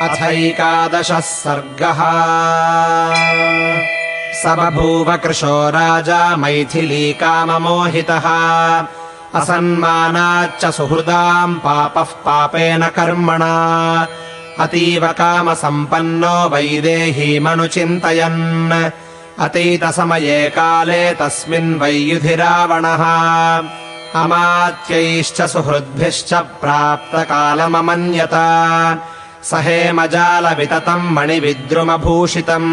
अथैकादशः सर्गः। स बभूव कृशो राजा मैथिलीकाममोहितः असन्मानाच्च सुहृदाम् पापः पापेन कर्मणा अतीव कामसम्पन्नो वैदेहीमनुचिन्तयन् अतीतसमये काले तस्मिन् वै युधि रावणः अमात्यैश्च सुहृद्भिश्च प्राप्तकालममन्यत स हेमजालविततम् मणिविद्रुमभूषितम्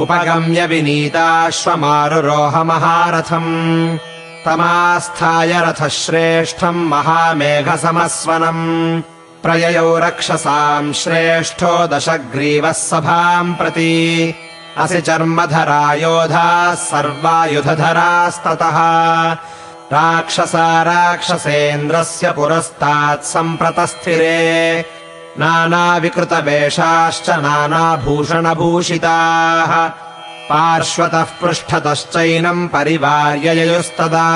उपगम्य विनीताश्वमारुरोहमहारथम् तमास्थाय रथश्रेष्ठम् महामेघसमस्वनम् प्रययौ रक्षसाम् श्रेष्ठो दशग्रीवः सभाम् प्रति असि चर्मधरा योधाः सर्वायुधधरास्ततः राक्षसा राक्षसेन्द्रस्य पुरस्तात् सम्प्रतस्थिरे नानाविकृतवेषाश्च नानाभूषणभूषिताः पार्श्वतः पृष्ठतश्चैनम् परिवार्य ययुस्तदा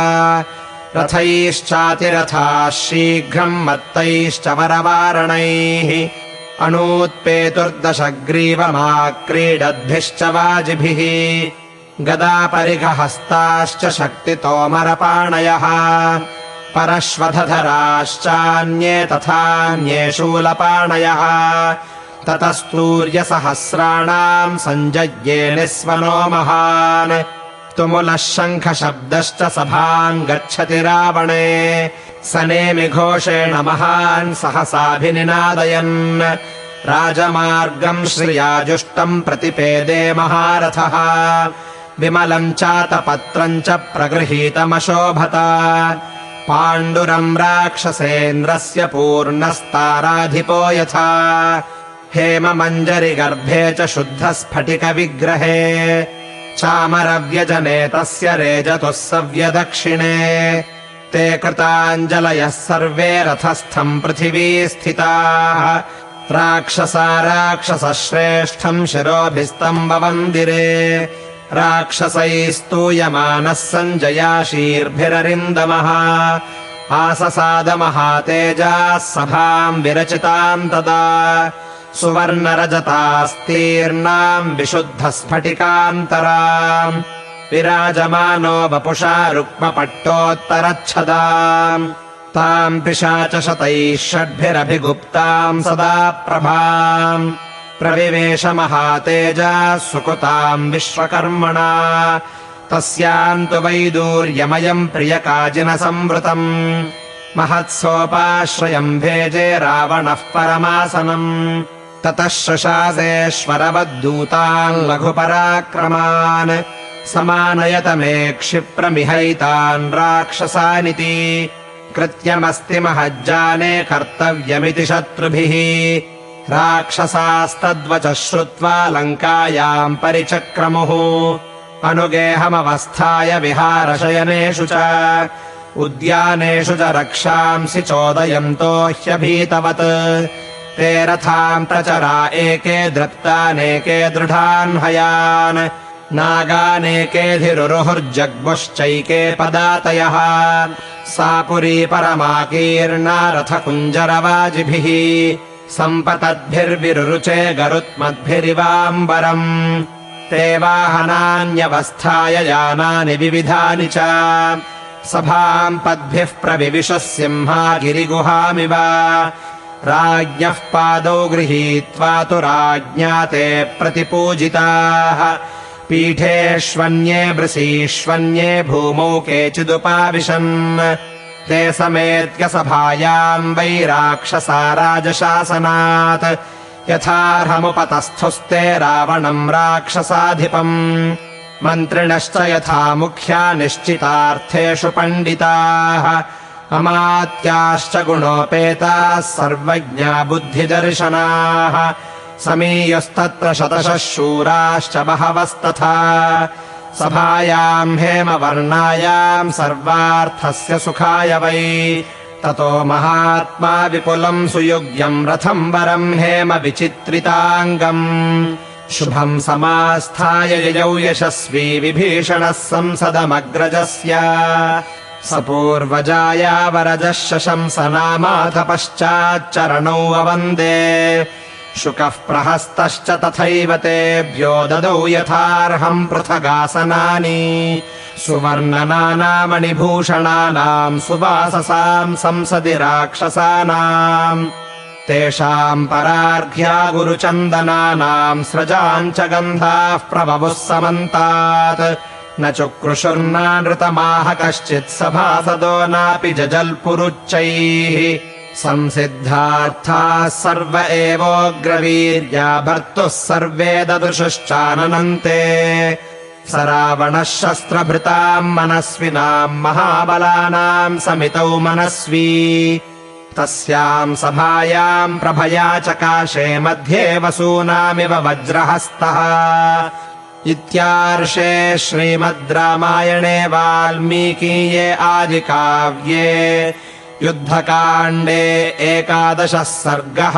रथैश्चातिरथाः शीघ्रम् मत्तैश्च वरवारणैः अनूत्पेतुर्दशग्रीवमाक्रीडद्भिश्च वाजिभिः गदापरिघहस्ताश्च शक्तितोमरपाणयः परश्वधधराश्चान्ये तथान्ये शूलपाणयः ततस्तूर्यसहस्राणाम् सञ्जज्ञे निस्वनो महान् तुमुलः शङ्खशब्दश्च सभाम् गच्छति रावणे स नेमिघोषेण महान् सहसाभिनिनादयन् राजमार्गम् श्रियाजुष्टम् प्रतिपेदे महारथः विमलम् चातपत्रम् च प्रगृहीतमशोभत पाण्डुरम् राक्षसेन्द्रस्य पूर्णस्ताराधिपो यथा हेममञ्जरिगर्भे च शुद्धस्फटिकविग्रहे चामरव्यजने तस्य रेजतुः सव्यदक्षिणे ते कृताञ्जलयः सर्वे रथस्थम् पृथिवी स्थिताः राक्षसा राक्षसश्रेष्ठम् शिरोभिस्तम् ववन्दिरे राक्षसैस्तूयमानः सञ्जयाशीर्भिररिन्दमः आससादमहातेजाः सभाम् विरचिताम् तदा सुवर्णरजतास्तीर्णाम् विशुद्धस्फटिकान्तराम् विराजमानो वपुषा रुक्मपट्टोत्तरच्छदाम् ताम् पिशाचशतैः षड्भिरभिगुप्ताम् सदा प्रभाम् प्रविवेश महातेजाः सुकृताम् विश्वकर्मणा तस्याम् तु वैदूर्यमयम् प्रियकाजिनसंवृतम् महत्सोपाश्रयम् भेजे रावणः परमासनम् ततः शशासेश्वरवद्दूतान् लघुपराक्रमान् समानयत मे क्षिप्रमिहैतान् राक्षसानिति कृत्यमस्ति महज्जाने कर्तव्यमिति शत्रुभिः राक्षसास्तद्वचः श्रुत्वा लङ्कायाम् परिचक्रमुः अनुगेहमवस्थाय विहारशयनेषु च उद्यानेषु च रक्षांसि चोदयन्तो ह्यभीतवत् ते रथाम् प्रचरा एके द्रप्तानेके दृढान्हयान् नागानेकेऽधिरुरुहुर्जग्मुश्चैके पदातयः सा पुरी परमाकीर्णा रथकुञ्जरवाजिभिः सम्पतद्भिर्विरुरुचे गरुत्मद्भिरिवाम्बरम् ते वाहनान्यवस्थाय यानानि विविधानि च सभाम् पद्भिः प्रविविशः सिंहागिरिगुहामिव राज्ञः पादौ गृहीत्वा तु राज्ञा ते प्रतिपूजिताः पीठेष्वन्ये वृषीष्वन्ये भूमौ केचिदुपाविशन् ते समेत्य सभायाम् वै राक्षसा राजशासनात् यथार्हमुपतस्थुस्ते रावणम् राक्षसाधिपम् मन्त्रिणश्च यथा मुख्या निश्चितार्थेषु पण्डिताः अमात्याश्च गुणोपेताः सर्वज्ञा बुद्धिदर्शनाः समीयुस्तत्र शतशः शूराश्च बहवस्तथा सभायाम् हेमवर्णायाम् सर्वार्थस्य सुखाय वै ततो महात्मा विपुलम् सुयुग्यम् रथम् वरम् हेम विचित्रिताङ्गम् शुभम् समास्थाय ययौ यशस्वी विभीषणः संसदमग्रजस्य स पूर्वजाया वरजः शशंस नामाथ पश्चाच्चरणौ अवन्दे शुकः प्रहस्तश्च तथैव तेभ्यो ददौ यथार्हम् पृथगासनानि सुवर्णनानामणिभूषणानाम् सुवाससाम् संसदि राक्षसानाम् तेषाम् परार्घ्या गुरुचन्दनानाम् स्रजाम् च गन्धाः प्रबभुः समन्तात् न चुक्रुशुर्नानृतमाह कश्चित् सभासदो नापि जजल्पुरुच्चैः संसिद्धार्थाः सर्व एवोग्रवीर्या भर्तुः सर्वे ददृशुश्चाननन्ते स रावणः शस्त्रभृताम् मनस्विनाम् महाबलानाम् समितौ मनस्वी तस्याम् सभायाम् प्रभया चकाशे मध्ये वसूनामिव वज्रहस्तः इत्यार्षे श्रीमद् रामायणे वाल्मीकीये आदिकाव्ये युद्धकाण्डे 11 सर्गः।